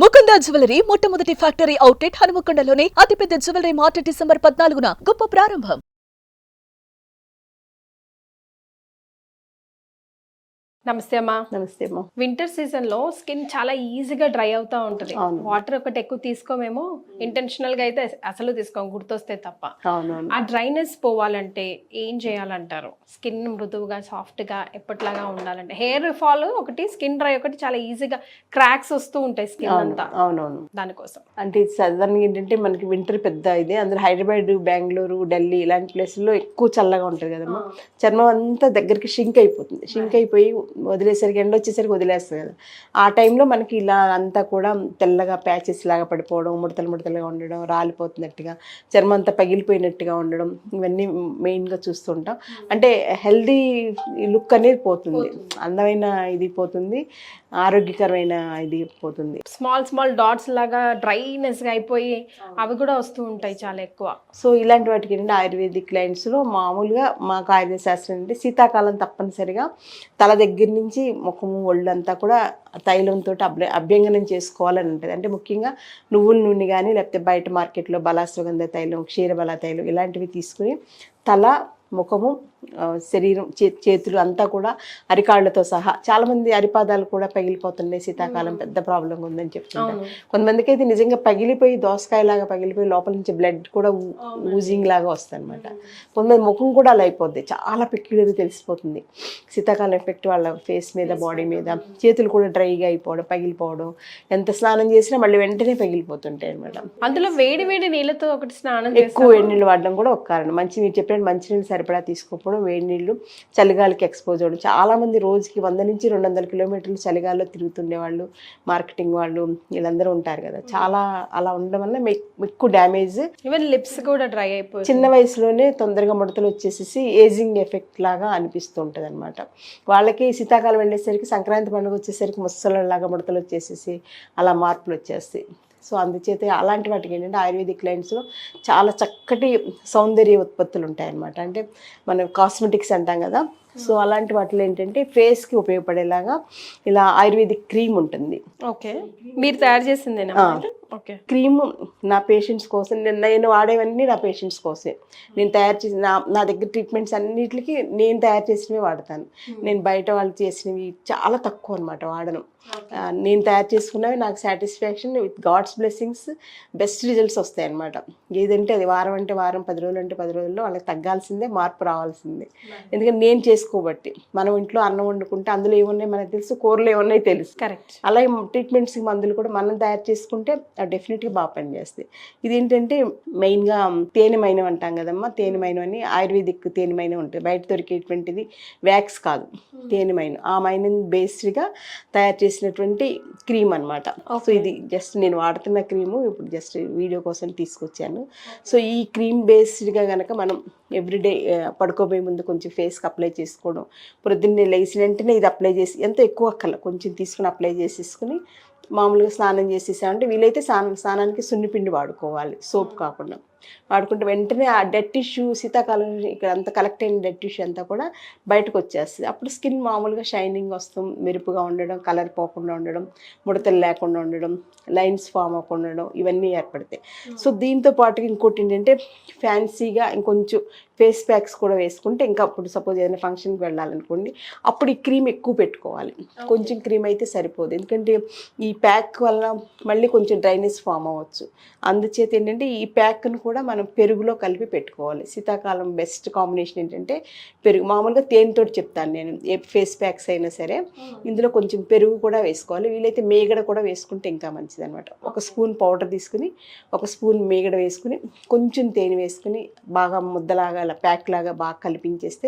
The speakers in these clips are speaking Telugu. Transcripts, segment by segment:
ముకుంద జ్యువెలరీ మొట్టమొదటి ఫ్యాక్టరీ అవుట్లెట్ హనుమకొండలోనే అతిపెద్ద జ్యువెలరీ మార్ట్ డిసెంబర్ 14న గొప్ప ప్రారంభం. నమస్తే అమ్మా. నమస్తే అమ్మా. వింటర్ సీజన్ లో స్కిన్ చాలా ఈజీగా డ్రై అవుతా ఉంటుంది. అవును. వాటర్ ఒకటి ఎక్కువ తీసుకోమేమో, ఇంటెన్షనల్ గా అయితే అసలు తీసుకోం, గుర్తొస్తే తప్ప. అవునవును. ఆ డ్రైనెస్ పోవాలంటే ఏం చేయాలంటారు? స్కిన్ మృదువుగా సాఫ్ట్ గా ఎప్పటిలాగా ఉండాలంటే, హెయిర్ ఫాల్ ఒకటి, స్కిన్ డ్రై ఒకటి, చాలా ఈజీగా క్రాక్స్ వస్తూ ఉంటాయి స్కిన్ అంతా. అవునవును. దానికోసం అంటే సదరన్ ఏంటంటే మనకి వింటర్ పెద్ద ఇదే, అందులో హైదరాబాద్, బెంగళూరు, ఢిల్లీ ఇలాంటి ప్లేసుల్లో ఎక్కువ చల్లగా ఉంటుంది కదమ్మా. చర్మం అంతా దగ్గరికి షింక్ అయిపోతుంది. షింక్ అయిపోయి వదిలేసరికి ఎండ వచ్చేసరికి వదిలేస్తుంది కదా. ఆ టైంలో మనకి ఇలా అంతా కూడా తెల్లగా ప్యాచెస్ లాగా పడిపోవడం, ముడతలు ముడతలుగా ఉండడం, రాలిపోతున్నట్టుగా, చర్మం అంతా పగిలిపోయినట్టుగా ఉండడం, ఇవన్నీ మెయిన్గా చూస్తుంటాం. అంటే హెల్దీ లుక్ అనేది పోతుంది, అందమైన ఇది పోతుంది, ఆరోగ్యకరమైన ఇది పోతుంది. స్మాల్ స్మాల్ డాట్స్ లాగా డ్రైనెస్ గా అయిపోయి అవి కూడా వస్తూ ఉంటాయి చాలా ఎక్కువ. సో ఇలాంటి వాటికి ఏంటంటే ఆయుర్వేదిక్ లైన్స్లో మామూలుగా మాకు ఆయుర్వేద శాస్త్రం అంటే శీతాకాలం తప్పనిసరిగా తల దగ్గర నుంచి ముఖము ఒళ్ళంతా కూడా తైలంతో అభ్యంగనం చేసుకోవాలని ఉంటుంది. అంటే ముఖ్యంగా నువ్వుల నూనె కానీ, లేకపోతే బయట మార్కెట్లో బలాశ్వగంధ తైలం, క్షీరబల తైలం ఇలాంటివి తీసుకుని తల, ముఖము, శరీరం, చేతులు అంతా కూడా అరికాళ్ళతో సహా, చాలామంది అరిపాదాలు కూడా పగిలిపోతున్నాయి శీతాకాలం, పెద్ద ప్రాబ్లం ఉందని చెప్తుంటారు. కొంతమందికి అయితే నిజంగా పగిలిపోయి దోసకాయలాగా పగిలిపోయి లోపల నుంచి బ్లడ్ కూడా ఊజింగ్ లాగా వస్తుంది అనమాట. కొంతమంది ముఖం కూడా అలా అయిపోద్ది, చాలా పెక్యులర్ తెలిసిపోతుంది శీతాకాలం ఎఫెక్ట్ వాళ్ళ ఫేస్ మీద, బాడీ మీద. చేతులు కూడా డ్రైగా అయిపోవడం, పగిలిపోవడం, ఎంత స్నానం చేసినా మళ్ళీ వెంటనే పగిలిపోతుంటాయి అనమాట. అందులో వేడి వేడి నీళ్ళతో ఒకటి స్నానం ఎక్కువ వేడి నీళ్ళు వాడడం కూడా ఒక కారణం. మీరు చెప్పినట్టు మంచినీళ్ళు సరిపడా తీసుకోకపోవడం, వేడి నీళ్ళు, చలిగాలికి ఎక్స్పోజ్ అవ్వడం. చాలామంది రోజుకి 100 నుంచి 200 కిలోమీటర్లు చలిగాల్లో తిరుగుతుండే వాళ్ళు, మార్కెటింగ్ వాళ్ళు వీళ్ళందరూ ఉంటారు కదా. చాలా అలా ఉండడం వల్ల ఎక్కువ డ్యామేజ్, ఈవెన్ లిప్స్ కూడా డ్రై అయిపోయి చిన్న వయసులోనే తొందరగా ముడతలు వచ్చేసేసి ఏజింగ్ ఎఫెక్ట్ లాగా అనిపిస్తూ ఉంటుంది అనమాట. వాళ్ళకి శీతాకాలం వెళ్ళేసరికి, సంక్రాంతి పండుగ వచ్చేసరికి ముసలలాగా ముడతలు వచ్చేసేసి అలా మార్పులు వచ్చేస్తాయి. సో అందుచేత అలాంటి వాటికి ఏంటంటే ఆయుర్వేదిక్ లైన్స్లో చాలా చక్కటి సౌందర్య ఉత్పత్తులు ఉంటాయన్నమాట. అంటే మనం కాస్మెటిక్స్ అంటాం కదా. సో అలాంటి వాటిలో ఏంటంటే ఫేస్కి ఉపయోగపడేలాగా ఇలా ఆయుర్వేదిక్ క్రీమ్ ఉంటుంది. ఓకే, మీరు తయారు చేసిందేనా? ఓకే. క్రీమ్ నా పేషెంట్స్ కోసం, నేను వాడేవన్నీ నా పేషెంట్స్ కోసమే. నేను తయారు చేసి నా దగ్గర ట్రీట్మెంట్స్ అన్నిటికి నేను తయారు చేసినవి వాడతాను. నేను బయట వాళ్ళు చేసినవి చాలా తక్కువ అనమాట వాడను. నేను తయారు చేసుకున్నవి నాకు satisfaction, with God's blessings best results వస్తాయి అనమాట. ఏదంటే అది వారం అంటే వారం, 10 రోజులు అంటే 10 రోజుల్లో వాళ్ళకి తగ్గాల్సిందే, మార్పు రావాల్సిందే. ఎందుకంటే నేను చేసుకోబట్టి. మనం ఇంట్లో అన్నం వండుకుంటే అందులో ఏమున్నాయి మనకు తెలుసు, కూరలు ఏమున్నాయి తెలుసు. కరెక్ట్. అలాగే ట్రీట్మెంట్స్కి మందులు కూడా మనం తయారు చేసుకుంటే డెఫినెట్గా బాగా పనిచేస్తాయి. ఇదేంటంటే మెయిన్గా తేనెమైనవి అంటాం కదమ్మా. తేనెమైనవని ఆయుర్వేదిక్ తేనెమైనవి ఉంటాయి. బయట దొరికేటువంటిది వ్యాక్స్ కాదు, తేనెమైన. ఆ మైనని బేస్డ్గా తయారు చేసినటువంటి క్రీమ్ అనమాట. సో ఇది జస్ట్ నేను వాడుతున్న క్రీము ఇప్పుడు జస్ట్ వీడియో కోసం తీసుకొచ్చాను. సో ఈ క్రీమ్ బేస్డ్గా కనుక మనం ఎవ్రీడే పడుకోబోయే ముందు కొంచెం ఫేస్కి అప్లై చేసుకోవడం, పొద్దున్నే లేచిన వెంటనే ఇది అప్లై చేసి, ఎంత ఎక్కువ అక్కర్ల, కొంచెం తీసుకుని అప్లై చేసేసుకుని మామూలుగా స్నానం చేసేసామంటే, వీలైతే స్నానానికి సున్నిపిండి వాడుకోవాలి, సోప్ కాకుండా. వాడుకుంటే వెంటనే ఆ డెడ్ టిష్యూ, శీతాకాలం ఇక్కడ అంతా కలెక్ట్ అయిన డెడ్ టిష్యూ అంతా కూడా బయటకు వచ్చేస్తుంది. అప్పుడు స్కిన్ మామూలుగా షైనింగ్ వస్తాం, మెరుపుగా ఉండడం, కలర్ పోకుండా ఉండడం, ముడతలు లేకుండా ఉండడం, లైన్స్ ఫామ్ అవ్వకుండా ఉండడం, ఇవన్నీ ఏర్పడతాయి. సో దీంతో పాటుగా ఇంకోటి ఏంటంటే ఫ్యాన్సీగా ఇంకొంచెం ఫేస్ ప్యాక్స్ కూడా వేసుకుంటే, ఇంకా అప్పుడు సపోజ్ ఏదైనా ఫంక్షన్కి వెళ్ళాలనుకోండి, అప్పుడు ఈ క్రీమ్ ఎక్కువ పెట్టుకోవాలి. కొంచెం క్రీమ్ అయితే సరిపోదు, ఎందుకంటే ఈ ప్యాక్ వల్ల మళ్ళీ కొంచెం డ్రైనెస్ ఫామ్ అవ్వచ్చు. అందుచేత ఏంటంటే ఈ ప్యాక్ను కూడా మనం పెరుగులో కలిపి పెట్టుకోవాలి. శీతాకాలం బెస్ట్ కాంబినేషన్ ఏంటంటే పెరుగు. మామూలుగా తేనెతో చెప్తాను నేను, ఏ ఫేస్ ప్యాక్స్ అయినా సరే ఇందులో కొంచెం పెరుగు కూడా వేసుకోవాలి. వీలైతే మేగడ కూడా వేసుకుంటే ఇంకా మంచిది అనమాట. 1 స్పూన్ పౌడర్ తీసుకుని, 1 స్పూన్ మేగడ వేసుకుని, కొంచెం తేనె వేసుకుని బాగా ముద్దలాగా అలా ప్యాక్ లాగా బాగా కలిపించేస్తే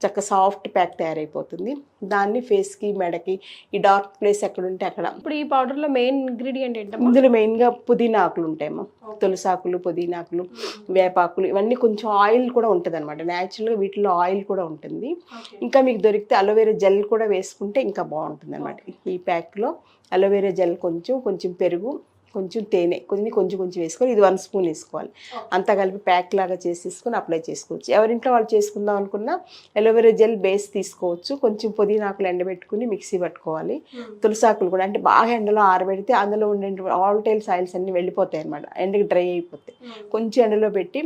చక్క సాఫ్ట్ ప్యాక్ తయారైపోతుంది. దాన్ని ఫేస్కి, మెడకి, ఈ డార్క్ ప్లేస్ ఎక్కడుంటే అక్కడ. ఇప్పుడు ఈ పౌడర్లో మెయిన్ ఇంగ్రీడియంట్ ఏంటమ్మా? ఇందులో మెయిన్గా పుదీనా ఆకులు ఉంటాయమ్మా. తులసాకులు, పుదీనాకులు, వేపాకులు, ఇవన్నీ కొంచెం ఆయిల్ కూడా ఉంటుంది అనమాట. న్యాచురల్గా వీటిలో ఆయిల్ కూడా ఉంటుంది. ఇంకా మీకు దొరికితే అలోవెరా జెల్ కూడా వేసుకుంటే ఇంకా బాగుంటుంది అనమాట. ఈ ప్యాక్లో అలోవెరా జెల్ కొంచెం పెరుగు, కొంచెం తేనె కొంచెం వేసుకొని ఇది 1 స్పూన్ వేసుకోవాలి. అంతా కలిపి ప్యాక్ లాగా చేసేసుకొని అప్లై చేసుకోవచ్చు. ఎవరింట్లో వాళ్ళు చేసుకుందాం అనుకున్నా అలోవెరా జెల్ బేస్ తీసుకోవచ్చు. కొంచెం పుదీనాకులు ఎండబెట్టుకుని మిక్సీ పట్టుకోవాలి. తులసాకులు కూడా అంటే బాగా ఎండలో ఆరబెడితే అందులో ఉండే ఆల్టైల్ సాయిల్స్ అన్నీ వెళ్ళిపోతాయి అనమాట, ఎండకి డ్రై అయిపోతాయి. కొంచెం ఎండలో పెట్టి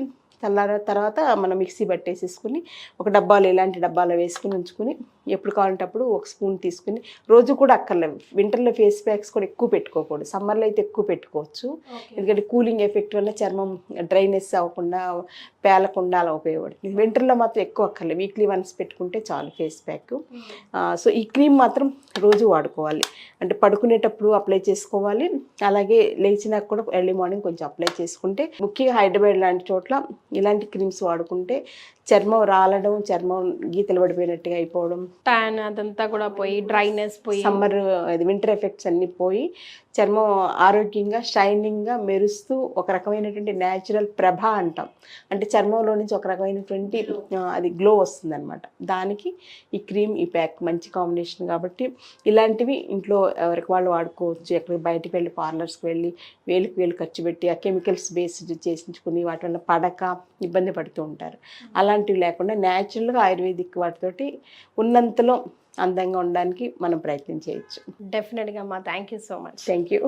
తర్వాత మనం మిక్సీ పట్టేసేసుకుని ఒక డబ్బాలో ఇలాంటి డబ్బాలో వేసుకుని ఉంచుకుని ఎప్పుడు కావాలంటే అప్పుడు 1 స్పూన్ తీసుకుని రోజు కూడా అక్కర్లేదు. వింటర్లో ఫేస్ ప్యాక్స్ కూడా ఎక్కువ పెట్టుకోకూడదు, సమ్మర్లో అయితే ఎక్కువ పెట్టుకోవచ్చు. ఎందుకంటే కూలింగ్ ఎఫెక్ట్ వల్ల చర్మం డ్రైనెస్ అవ్వకుండా పేలకుండా అలా ఉపయోగపడుతుంది. వింటర్లో మాత్రం ఎక్కువ అక్కర్లేదు, వీక్లీ వన్స్ పెట్టుకుంటే చాలు ఫేస్ ప్యాక్. సో ఈ క్రీమ్ మాత్రం రోజు వాడుకోవాలి. అంటే పడుకునేటప్పుడు అప్లై చేసుకోవాలి, అలాగే లేచినాక కూడా ఎర్లీ మార్నింగ్ కొంచెం అప్లై చేసుకుంటే, ముఖ్యంగా హైదరాబాద్ లాంటి చోట్ల ఇలాంటి క్రీమ్స్ వాడుకుంటే చర్మం రాలడం, చర్మం గీతలు పడిపోయినట్టుగా అయిపోవడం, ట్యాన్ అదంతా కూడా పోయి డ్రైనెస్ పోయి సమ్మర్ వింటర్ ఎఫెక్ట్స్ అన్నీ పోయి చర్మం ఆరోగ్యంగా షైనింగ్గా మెరుస్తూ ఒక రకమైనటువంటి న్యాచురల్ ప్రభ అంటాం. అంటే చర్మంలో నుంచి ఒక రకమైనటువంటి అది గ్లో వస్తుంది అనమాట. దానికి ఈ క్రీమ్, ఈ ప్యాక్ మంచి కాంబినేషన్ కాబట్టి ఇలాంటివి ఇంట్లో ఎవరికి వాళ్ళు వాడుకోవచ్చు. ఎక్కడికి బయటికి వెళ్ళి పార్లర్స్కి వెళ్ళి వేలు ఖర్చు పెట్టి ఆ కెమికల్స్ బేస్డ్ చేయించుకుని వాటి వల్ల పడక ఇబ్బంది పడుతూ ఉంటారు. అలాంటివి లేకుండా న్యాచురల్గా ఆయుర్వేదిక్ వాటితోటి ఉన్నంతలో అందంగా ఉండడానికి మనం ప్రయత్నం చేయొచ్చు. డెఫినెట్గా అమ్మా, thank you so much. Thank you.